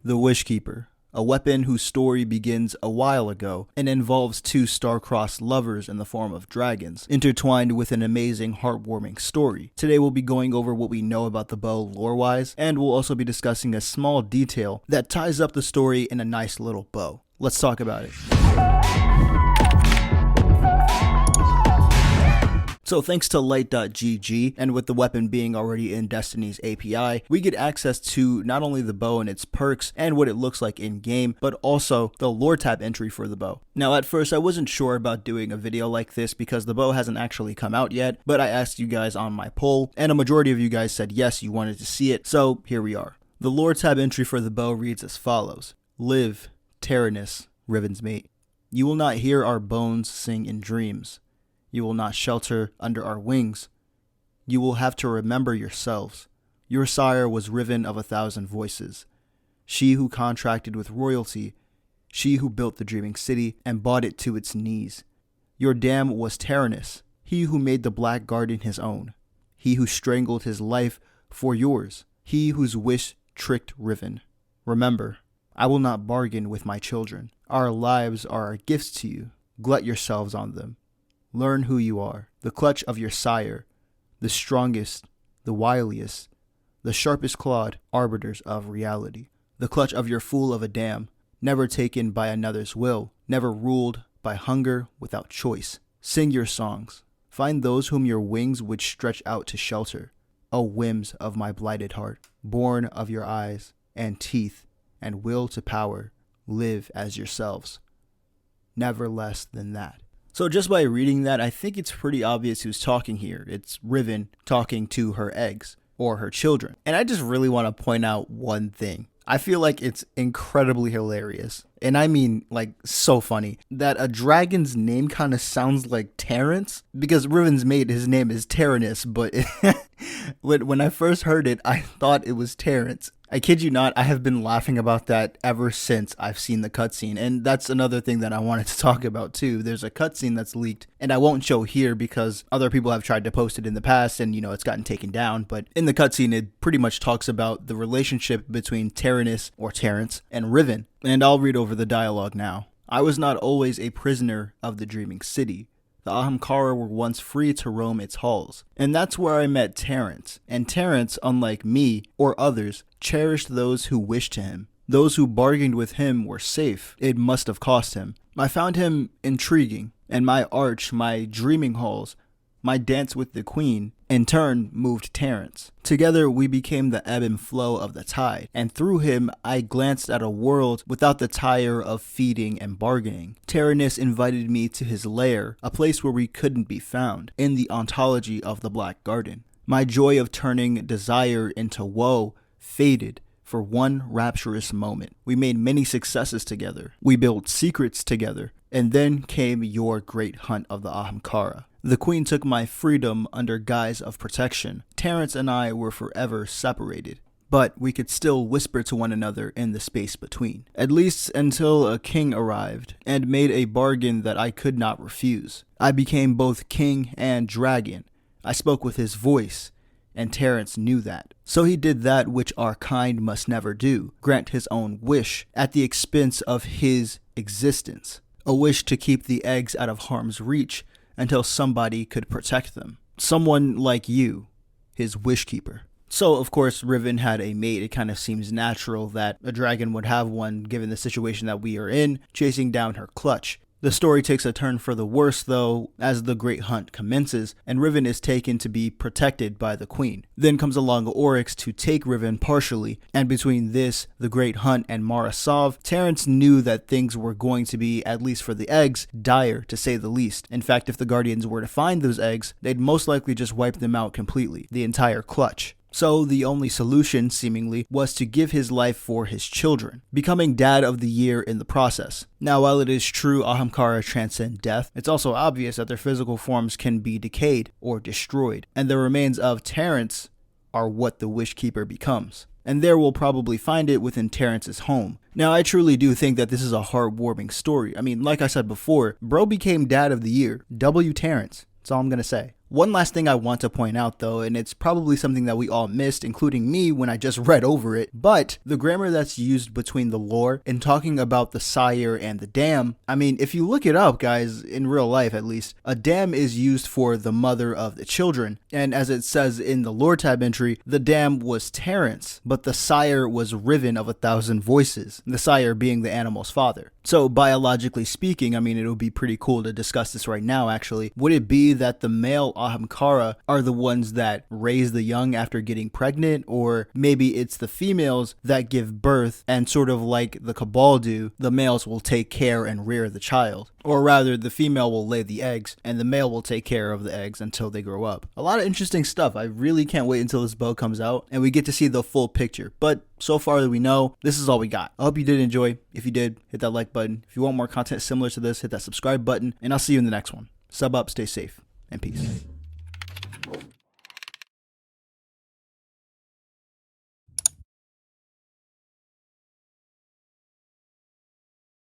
The WishKeeper, a weapon whose story begins a while ago and involves two star-crossed lovers in the form of dragons, intertwined with an amazing, heartwarming story. Today we'll be going over what we know about the bow lore-wise, and we'll also be discussing a small detail that ties up the story in a nice little bow. Let's talk about it. So thanks to light.gg, and with the weapon being already in Destiny's API, we get access to not only the bow and its perks and what it looks like in game, but also the lore tab entry for the bow. Now at first I wasn't sure about doing a video like this because the bow hasn't actually come out yet, but I asked you guys on my poll, and a majority of you guys said yes, you wanted to see it, so here we are. The lore tab entry for the bow reads as follows: Live, Taranis, Rivens mate. You will not hear our bones sing in dreams. You will not shelter under our wings. You will have to remember yourselves. Your sire was Riven of 1,000 voices. She who contracted with royalty. She who built the dreaming city and brought it to its knees. Your dam was Taranis, he who made the black garden his own. He who strangled his life for yours. He whose wish tricked Riven. Remember, I will not bargain with my children. Our lives are our gifts to you. Glut yourselves on them. Learn who you are, the clutch of your sire, the strongest, the wiliest, the sharpest clawed arbiters of reality, the clutch of your fool of a dam, never taken by another's will, never ruled by hunger without choice. Sing your songs, find those whom your wings would stretch out to shelter, O whims of my blighted heart, born of your eyes and teeth and will to power, live as yourselves. Never less than that. So just by reading that, I think it's pretty obvious who's talking here. It's Riven talking to her eggs, or her children. And I just really want to point out one thing. I feel like it's incredibly hilarious, and I mean like so funny, that a dragon's name kind of sounds like Terrence, because Riven's mate, his name is Taranis, but when I first heard it, I thought it was Terrence. I kid you not, I have been laughing about that ever since I've seen the cutscene, and that's another thing that I wanted to talk about too. There's a cutscene that's leaked, and I won't show here because other people have tried to post it in the past, and it's gotten taken down, but in the cutscene it pretty much talks about the relationship between Taranis, or Terrence, and Riven, and I'll read over the dialogue now. I was not always a prisoner of the dreaming city. The Ahamkara were once free to roam its halls, and that's where I met Terrence. And Terrence, unlike me or others, cherished those who wished to him. Those who bargained with him were safe. It must have cost him. I found him intriguing, and my arch, my dreaming halls, my dance with the queen, in turn moved Terrence. Together we became the ebb and flow of the tide, and through him I glanced at a world without the tire of feeding and bargaining. Taranis invited me to his lair, a place where we couldn't be found, in the ontology of the Black Garden. My joy of turning desire into woe faded for one rapturous moment. We made many successes together. We built secrets together. And then came your great hunt of the Ahamkara. The queen took my freedom under guise of protection. Terrence and I were forever separated, but we could still whisper to one another in the space between. At least until a king arrived and made a bargain that I could not refuse. I became both king and dragon. I spoke with his voice, and Terrence knew that. So he did that which our kind must never do, grant his own wish at the expense of his existence. A wish to keep the eggs out of harm's reach until somebody could protect them. Someone like you, his wishkeeper. So, of course, Riven had a mate. It kind of seems natural that a dragon would have one given the situation that we are in, chasing down her clutch. The story takes a turn for the worse, though, as the Great Hunt commences, and Riven is taken to be protected by the Queen. Then comes along Oryx to take Riven partially, and between this, the Great Hunt, and Marasov, Terrence knew that things were going to be, at least for the eggs, dire, to say the least. In fact, if the Guardians were to find those eggs, they'd most likely just wipe them out completely, the entire clutch. So the only solution, seemingly, was to give his life for his children, becoming Dad of the Year in the process. Now, while it is true Ahamkara transcend death, it's also obvious that their physical forms can be decayed or destroyed, and the remains of Terrence are what the Wishkeeper becomes. And there we'll probably find it within Terrence's home. Now, I truly do think that this is a heartwarming story. I mean, like I said before, bro became Dad of the Year. W. Terrence. That's all I'm gonna say. One last thing I want to point out though, and it's probably something that we all missed, including me when I just read over it, but the grammar that's used between the lore in talking about the sire and the dam, I mean, if you look it up, guys, in real life at least, a dam is used for the mother of the children, and as it says in the lore tab entry, the dam was Terrence, but the sire was Riven of 1,000 voices, the sire being the animal's father. So biologically speaking, I mean, it would be pretty cool to discuss this right now actually. Would it be that the male Ahamkara are the ones that raise the young after getting pregnant, or maybe it's the females that give birth and sort of like the Cabal do, the males will take care and rear the child? Or rather, the female will lay the eggs and the male will take care of the eggs until they grow up. A lot of interesting stuff. I really can't wait until this bow comes out and we get to see the full picture. But so far that we know, this is all we got. I hope you did enjoy. If you did, hit that like button. If you want more content similar to this, hit that subscribe button, and I'll see you in the next one. Sub up, stay safe, and peace.